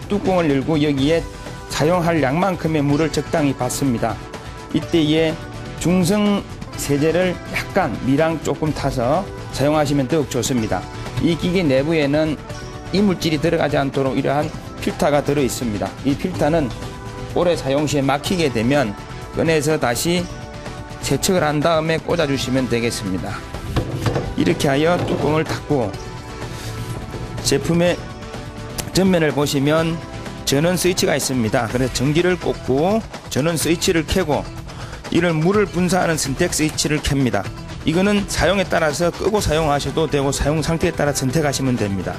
뚜껑을 열고 여기에 사용할 양만큼의 물을 적당히 붓습니다. 이때에 중성 세제를 약간 미랑 조금 타서 사용하시면 더욱 좋습니다. 이 기계 내부에는 이물질이 들어가지 않도록 이러한 필터가 들어 있습니다. 이 필터는 오래 사용 시에 막히게 되면 꺼내서 다시 세척을 한 다음에 꽂아 주시면 되겠습니다. 이렇게 하여 뚜껑을 닫고 제품의 전면을 보시면 전원 스위치가 있습니다. 그래서 전기를 꽂고 전원 스위치를 켜고 이를 물을 분사하는 선택 스위치를 켭니다. 이거는 사용에 따라서 끄고 사용하셔도 되고 사용 상태에 따라 선택하시면 됩니다.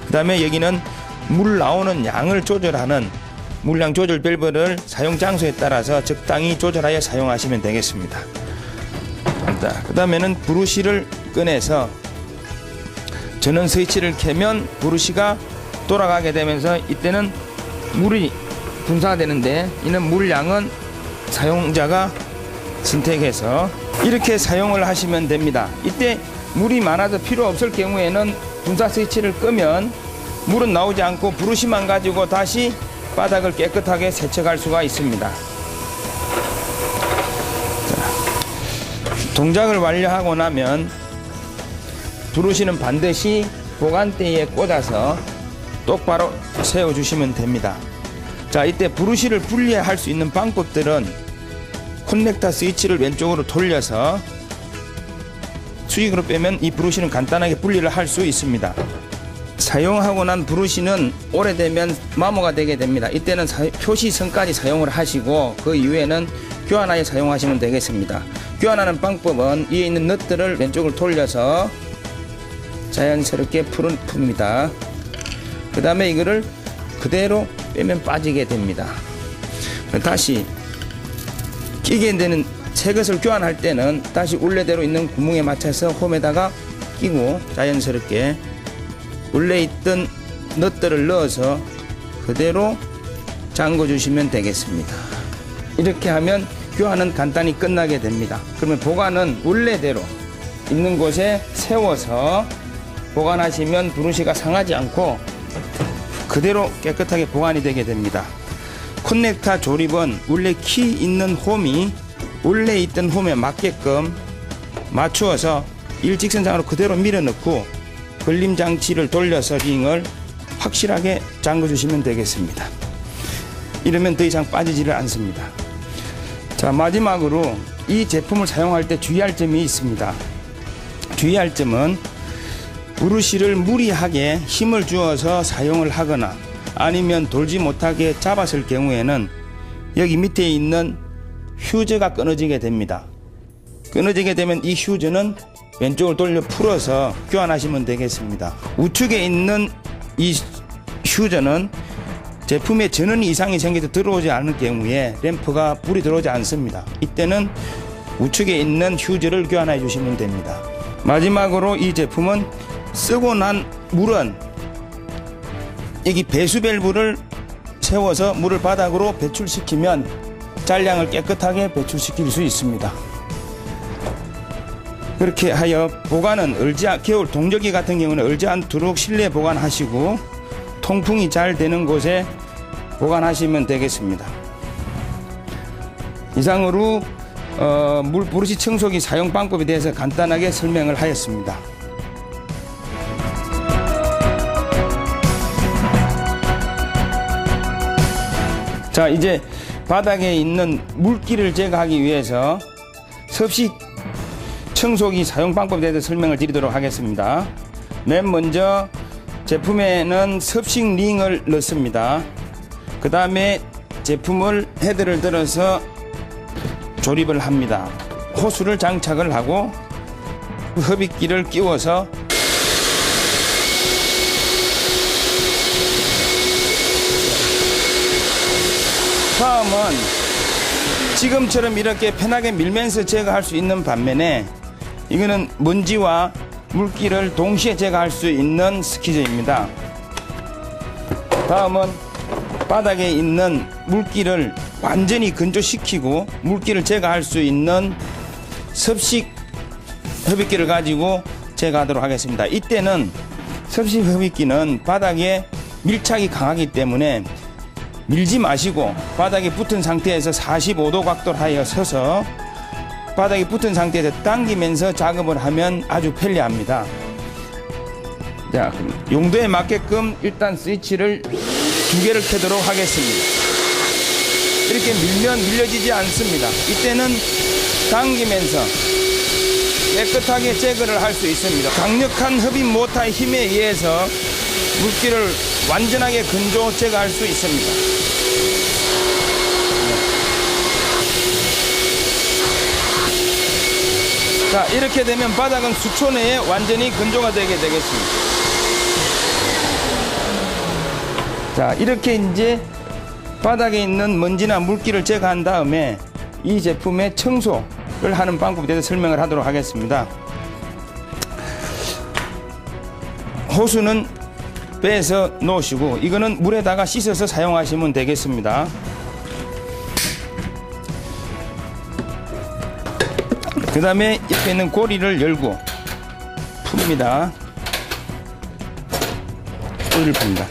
그 다음에 여기는 물 나오는 양을 조절하는 물량 조절 밸브를 사용 장소에 따라서 적당히 조절하여 사용하시면 되겠습니다. 그 다음에는 브러쉬를 꺼내서 전원 스위치를 켜면 브러쉬가 돌아가게 되면서 이때는 물이 분사되는데 이는 물량은 사용자가 선택해서 이렇게 사용을 하시면 됩니다. 이때 물이 많아서 필요 없을 경우에는 분사 스위치를 끄면 물은 나오지 않고 브러쉬만 가지고 다시 바닥을 깨끗하게 세척할 수가 있습니다. 동작을 완료하고 나면 브러쉬는 반드시 보관대에 꽂아서 똑바로 세워주시면 됩니다. 자, 이때 브러쉬를 분리할 수 있는 방법들은 커넥터 스위치를 왼쪽으로 돌려서 수직으로 빼면 이 브러쉬는 간단하게 분리를 할 수 있습니다. 사용하고 난 브러쉬는 오래되면 마모가 되게 됩니다. 이때는 표시선까지 사용을 하시고 그 이후에는 교환하여 사용하시면 되겠습니다. 교환하는 방법은 위에 있는 넛들을 왼쪽으로 돌려서 자연스럽게 풉니다. 그 다음에 이거를 그대로 빼면 빠지게 됩니다. 다시 끼게 되는 새 것을 교환할 때는 다시 원래대로 있는 구멍에 맞춰서 홈에다가 끼고 자연스럽게 원래 있던 넛들을 넣어서 그대로 잠궈 주시면 되겠습니다. 이렇게 하면 교환은 간단히 끝나게 됩니다. 그러면 보관은 원래대로 있는 곳에 세워서 보관하시면 브러쉬가 상하지 않고 그대로 깨끗하게 보관이 되게 됩니다. 커넥터 조립은 원래 키 있는 홈이 원래 있던 홈에 맞게끔 맞추어서 일직선상으로 그대로 밀어넣고 걸림 장치를 돌려서 링을 확실하게 잠궈 주시면 되겠습니다. 이러면 더 이상 빠지지를 않습니다. 자, 마지막으로 이 제품을 사용할 때 주의할 점이 있습니다. 주의할 점은 브러쉬를 무리하게 힘을 주어서 사용을 하거나 아니면 돌지 못하게 잡았을 경우에는 여기 밑에 있는 휴즈가 끊어지게 됩니다. 끊어지게 되면 이 휴즈는 왼쪽을 돌려 풀어서 교환하시면 되겠습니다. 우측에 있는 이 휴즈는 제품에 전원 이상이 생겨서 들어오지 않을 경우에 램프가 불이 들어오지 않습니다. 이때는 우측에 있는 휴즈를 교환해 주시면 됩니다. 마지막으로 이 제품은 쓰고 난 물은 여기 배수 밸브를 세워서 물을 바닥으로 배출시키면 잔량을 깨끗하게 배출시킬 수 있습니다. 그렇게 하여 보관은 겨울 동절기 같은 경우는 얼지 않도록 실내 보관하시고 통풍이 잘 되는 곳에 보관하시면 되겠습니다. 이상으로 물 브러쉬 청소기 사용 방법에 대해서 간단하게 설명을 하였습니다. 자, 이제 바닥에 있는 물기를 제거하기 위해서 섭식 청소기 사용 방법에 대해서 설명을 드리도록 하겠습니다. 맨 먼저 제품에는 섭식 링을 넣습니다. 그 다음에 제품을 헤드를 들어서 조립을 합니다. 호스를 장착을 하고 흡입기를 끼워서 다음은 지금처럼 이렇게 편하게 밀면서 제거할 수 있는 반면에 이거는 먼지와 물기를 동시에 제거할 수 있는 스퀴저입니다. 다음은 바닥에 있는 물기를 완전히 건조시키고 물기를 제거할 수 있는 섭식 흡입기를 가지고 제거하도록 하겠습니다. 이때는 섭식 흡입기는 바닥에 밀착이 강하기 때문에 밀지 마시고 바닥에 붙은 상태에서 45도 각도를 하여 서서 바닥에 붙은 상태에서 당기면서 작업을 하면 아주 편리합니다. 자, 용도에 맞게끔 일단 스위치를 2개를 켜도록 하겠습니다. 이렇게 밀면 밀려지지 않습니다. 이때는 당기면서 깨끗하게 제거를 할 수 있습니다. 강력한 흡입 모터의 힘에 의해서 물기를 완전하게 건조 제거할 수 있습니다. 자, 이렇게 되면 바닥은 수초 내에 완전히 건조가 되게 되겠습니다. 자, 이렇게 이제 바닥에 있는 먼지나 물기를 제거한 다음에 이 제품의 청소를 하는 방법에 대해서 설명을 하도록 하겠습니다. 호수는 빼서 놓으시고 이거는 물에다가 씻어서 사용하시면 되겠습니다. 그 다음에 옆에 있는 고리를 열고 풉니다. 고리를 풉니다.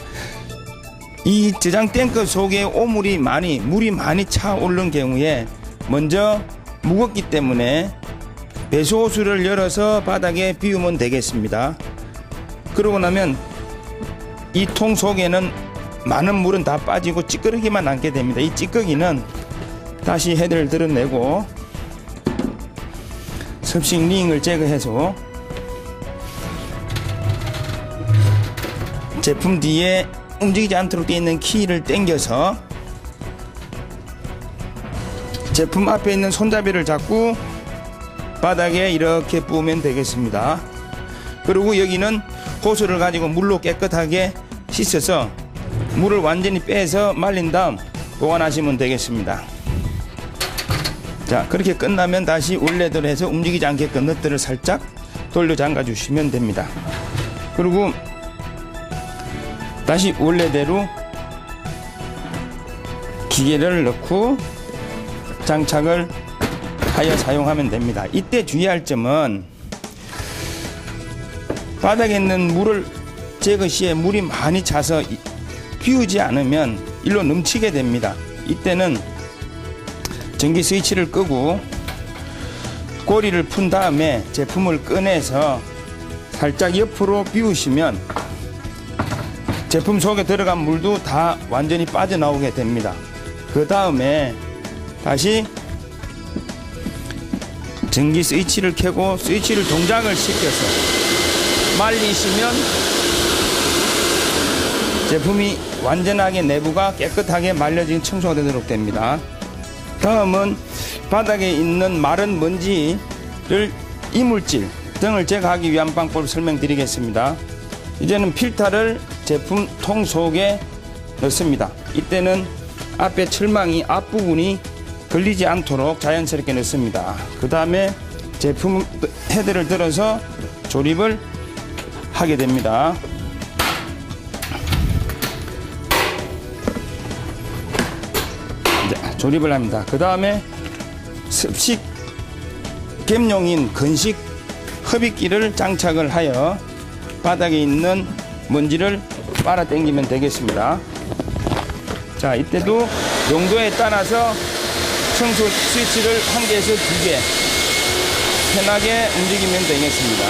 이 저장 탱크 속에 물이 많이 차오르는 경우에 먼저 무겁기 때문에 배수호수를 열어서 바닥에 비우면 되겠습니다. 그러고 나면 이 통 속에는 많은 물은 다 빠지고 찌꺼기만 남게 됩니다. 이 찌꺼기는 다시 헤드를 드러내고 습식 링을 제거해서 제품 뒤에 움직이지 않도록 되어 있는 키를 당겨서 제품 앞에 있는 손잡이를 잡고 바닥에 이렇게 부으면 되겠습니다. 그리고 여기는 호수를 가지고 물로 깨끗하게 씻어서 물을 완전히 빼서 말린 다음 보관하시면 되겠습니다. 자, 그렇게 끝나면 다시 원래대로 해서 움직이지 않게끔 너트를 살짝 돌려 잠가 주시면 됩니다. 그리고 다시 원래대로 기계를 넣고 장착을 하여 사용하면 됩니다. 이때 주의할 점은 바닥에 있는 물을 제거 시에 물이 많이 차서 비우지 않으면 일로 넘치게 됩니다. 이때는 전기 스위치를 끄고 고리를 푼 다음에 제품을 꺼내서 살짝 옆으로 비우시면 제품 속에 들어간 물도 다 완전히 빠져나오게 됩니다. 그 다음에 다시 전기 스위치를 켜고 스위치를 동작을 시켜서 말리시면 제품이 완전하게 내부가 깨끗하게 말려진 청소가 되도록 됩니다. 다음은 바닥에 있는 마른 먼지를 이물질 등을 제거하기 위한 방법을 설명드리겠습니다. 이제는 필터를 제품 통 속에 넣습니다. 이때는 앞에 철망이 앞부분이 걸리지 않도록 자연스럽게 넣습니다. 그 다음에 제품 헤드를 들어서 조립을 하게 됩니다. 이제 조립을 합니다. 그 다음에 습식 갭용인 건식 흡입기를 장착을 하여 바닥에 있는 먼지를 빨아 당기면 되겠습니다. 자, 이때도 용도에 따라서 청소 스위치를 1개에서 2개 편하게 움직이면 되겠습니다.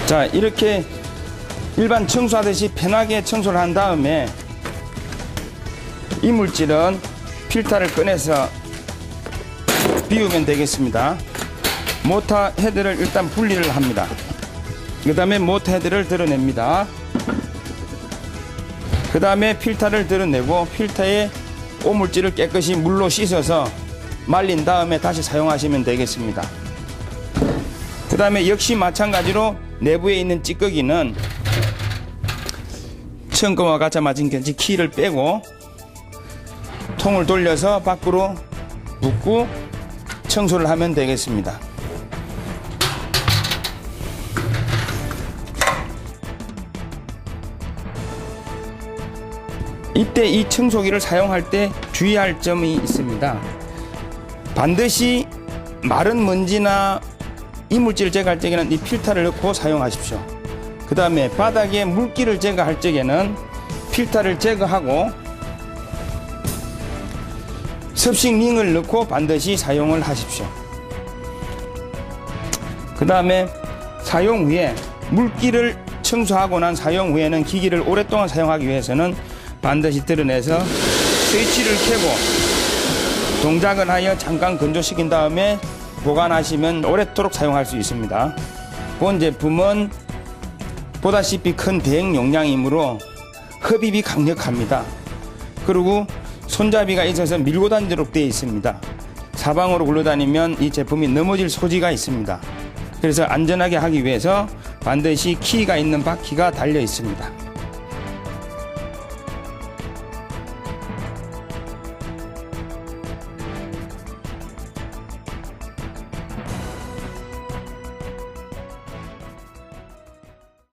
자, 이렇게 일반 청소하듯이 편하게 청소를 한 다음에 이물질은 필터를 꺼내서 비우면 되겠습니다. 모터 헤드를 일단 분리를 합니다. 그 다음에 모터 헤드를 드러냅니다. 그 다음에 필터를 드러내고 필터에 오물질을 깨끗이 물로 씻어서 말린 다음에 다시 사용하시면 되겠습니다. 그 다음에 역시 마찬가지로 내부에 있는 찌꺼기는 처음 거와 같이 마찬가지 키를 빼고 통을 돌려서 밖으로 붓고 청소를 하면 되겠습니다. 이때 이 청소기를 사용할 때 주의할 점이 있습니다. 반드시 마른 먼지나 이물질을 제거할 적에는 이 필터를 넣고 사용하십시오. 그 다음에 바닥에 물기를 제거할 적에는 필터를 제거하고 섭식링을 넣고 반드시 사용을 하십시오. 그 다음에 사용 후에 물기를 청소하고 난 사용 후에는 기기를 오랫동안 사용하기 위해서는 반드시 드러내서 스위치를 켜고 동작을 하여 잠깐 건조시킨 다음에 보관하시면 오랫도록 사용할 수 있습니다. 본 제품은 보다시피 큰 대형 용량이므로 흡입이 강력합니다. 그리고 손잡이가 있어서 밀고 다니도록 되어 있습니다. 사방으로 굴러다니면 이 제품이 넘어질 소지가 있습니다. 그래서 안전하게 하기 위해서 반드시 키가 있는 바퀴가 달려 있습니다.